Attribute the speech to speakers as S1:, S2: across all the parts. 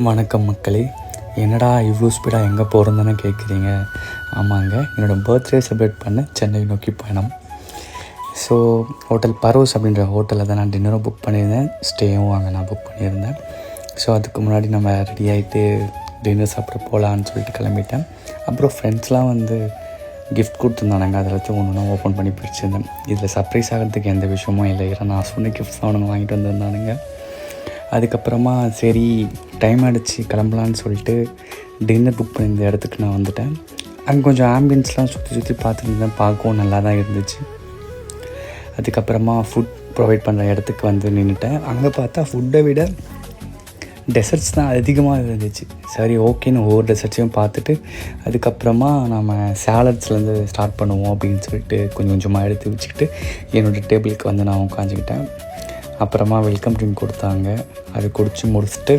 S1: வணக்கம் மக்களே. என்னடா இவ்வளோ ஸ்பீடாக எங்கே போகிறதுன்னு கேட்குறீங்க? ஆமாங்க, என்னோடய பர்த்டே செலிப்ரேட் பண்ண சென்னை நோக்கி பயணம். ஸோ ஹோட்டல் பரோஸ் அப்படின்ற ஹோட்டலில் தான் நான் டின்னரும் புக் பண்ணியிருந்தேன், ஸ்டேயும் அங்கே நான் புக் பண்ணியிருந்தேன். ஸோ அதுக்கு முன்னாடி நம்ம ரெடி ஆகிட்டு டின்னர் சாப்பிட போகலான்னு சொல்லிட்டு கிளம்பிட்டேன். அப்புறம் ஃப்ரெண்ட்ஸ்லாம் வந்து கிஃப்ட் கொடுத்துருந்தானுங்க, அதில் வச்சு ஒன்று ஒன்றா ஓப்பன் பண்ணி பிடிச்சிருந்தேன். இதில் சர்ப்ரைஸ் ஆகிறதுக்கு எந்த விஷயமும் இல்லை, ஏன்னா நான் சொன்ன கிஃப்ட்ஸ் தான் அவனுங்க வாங்கிட்டு வந்திருந்தானுங்க. அதுக்கப்புறமா சரி டைம் ஆகிடுச்சு கிளம்பலான்னு சொல்லிட்டு டின்னர் புக் பண்ணியிருந்த இடத்துக்கு நான் வந்துட்டேன். அங்கே கொஞ்சம் ஆம்பியன்ஸ்லாம் சுற்றி பார்த்துருந்தேன், பார்க்கவும் நல்லா தான் இருந்துச்சு. அதுக்கப்புறமா ஃபுட் ப்ரொவைட் பண்ணுற இடத்துக்கு வந்து நின்றுட்டேன். அங்கே பார்த்தா ஃபுட்டை விட டெசர்ட்ஸ் தான் அதிகமாக இருந்துச்சு. சரி ஓகேன்னு ஒவ்வொரு டெசர்ட்ஸையும் பார்த்துட்டு அதுக்கப்புறமா நம்ம சாலட்ஸ்லேருந்து ஸ்டார்ட் பண்ணுவோம் அப்படின்னு சொல்லிட்டு கொஞ்சம் கொஞ்சமாக எடுத்து வச்சுக்கிட்டு என்னோடய டேபிளுக்கு வந்து நான் உட்காந்துக்கிட்டேன். அப்புறமா வெல்கம் ட்ரிங்க் கொடுத்தாங்க, அது குடித்து முடிச்சுட்டு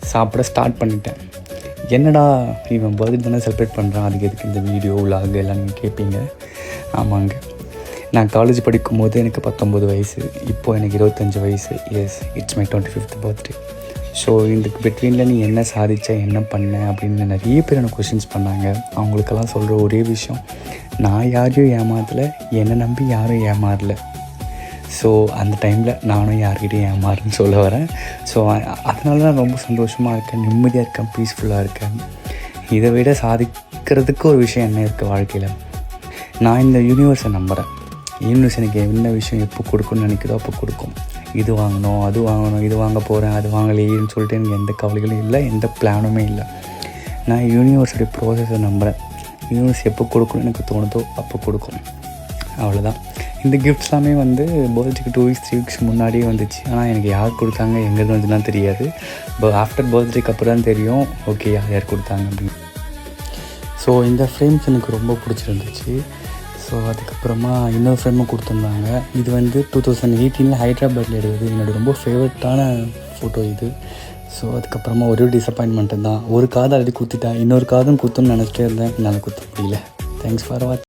S1: சாப்பிட ஸ்டார்ட் பண்ணிட்டேன். என்னடா இவன் பர்த்டே தானே செலிப்ரேட் பண்ணுறான், அதுக்கு எதுக்கு இந்த வீடியோ விலாக் எல்லாம் நீங்கள் கேட்பீங்க. ஆமாங்க, நான் காலேஜ் படிக்கும்போது எனக்கு 19 வயசு, இப்போது எனக்கு 25 வயசு. Yes, it's my 25th birthday. So இந்த பிட்வீனில் நீ என்ன சாதிச்ச, என்ன பண்ண அப்படின்னு நிறைய பேர் எனக்கு கொஷின்ஸ் பண்ணாங்க. அவங்களுக்கெல்லாம் சொல்கிற ஒரே விஷயம், நான் யாரையும் ஏமாற்றலை, என்னை நம்பி யாரும் ஏமாறல. ஸோ அந்த டைமில் நானும் யார்கிட்டையும் ஏமாறுன்னு சொல்ல வரேன். ஸோ அதனால தான் ரொம்ப சந்தோஷமாக இருக்கேன், நிம்மதியாக இருக்கேன், பீஸ்ஃபுல்லாக இருக்கேன். இதை விட சாதிக்கிறதுக்கு ஒரு விஷயம் என்ன இருக்குது வாழ்க்கையில். நான் இந்த யூனிவர்ஸை நம்புகிறேன். யூனிவர்ஸ் எனக்கு என்ன விஷயம் எப்போ கொடுக்குன்னு நினைக்கிறதோ அப்போ கொடுக்கும். இது வாங்கணும், அது வாங்கணும், இது வாங்க போகிறேன், அது வாங்கலையேன்னு சொல்லிட்டு எனக்கு எந்த கவலைகளும் இல்லை, எந்த பிளானுமே இல்லை. நான் யூனிவர்ஸுடைய ப்ராசஸை நம்புகிறேன். யூனிவர்ஸ் எப்போ கொடுக்கணும்னு எனக்கு தோணுதோ அப்போ கொடுக்கும், அவ்வளோதான். இந்த கிஃப்ட்ஸ் எல்லாமே வந்து பர்த்டேக்கு 2 weeks 3 weeks முன்னாடியே வந்துச்சு. ஆனால் எனக்கு யார் கொடுத்தாங்க, எங்கேருந்து வந்துலாம் தெரியாது. ஆஃப்டர் பர்த்டேக்கு அப்புறம் தான் தெரியும் ஓகே யார் கொடுத்தாங்க அப்படின்னு. ஸோ இந்த ஃப்ரேம்ஸ் எனக்கு ரொம்ப பிடிச்சிருந்துச்சு. ஸோ அதுக்கப்புறமா இன்னொரு ஃப்ரேமும் கொடுத்துருந்தாங்க. இது வந்து 2018 ஹைதராபாத்தில் எடுத்தது, என்னோடய ரொம்ப ஃபேவரட்டான ஃபோட்டோ இது. ஸோ அதுக்கப்புறமா ஒரே டிசப்பாயின்மெண்ட்டு தான், ஒரு காதை அழுதி குத்திட்டேன், இன்னொரு காதும் குத்துன்னு நினச்சிட்டே இருந்தேன், என்னால் குத்த முடியல. தேங்க்ஸ் ஃபார் வாட்சிங்.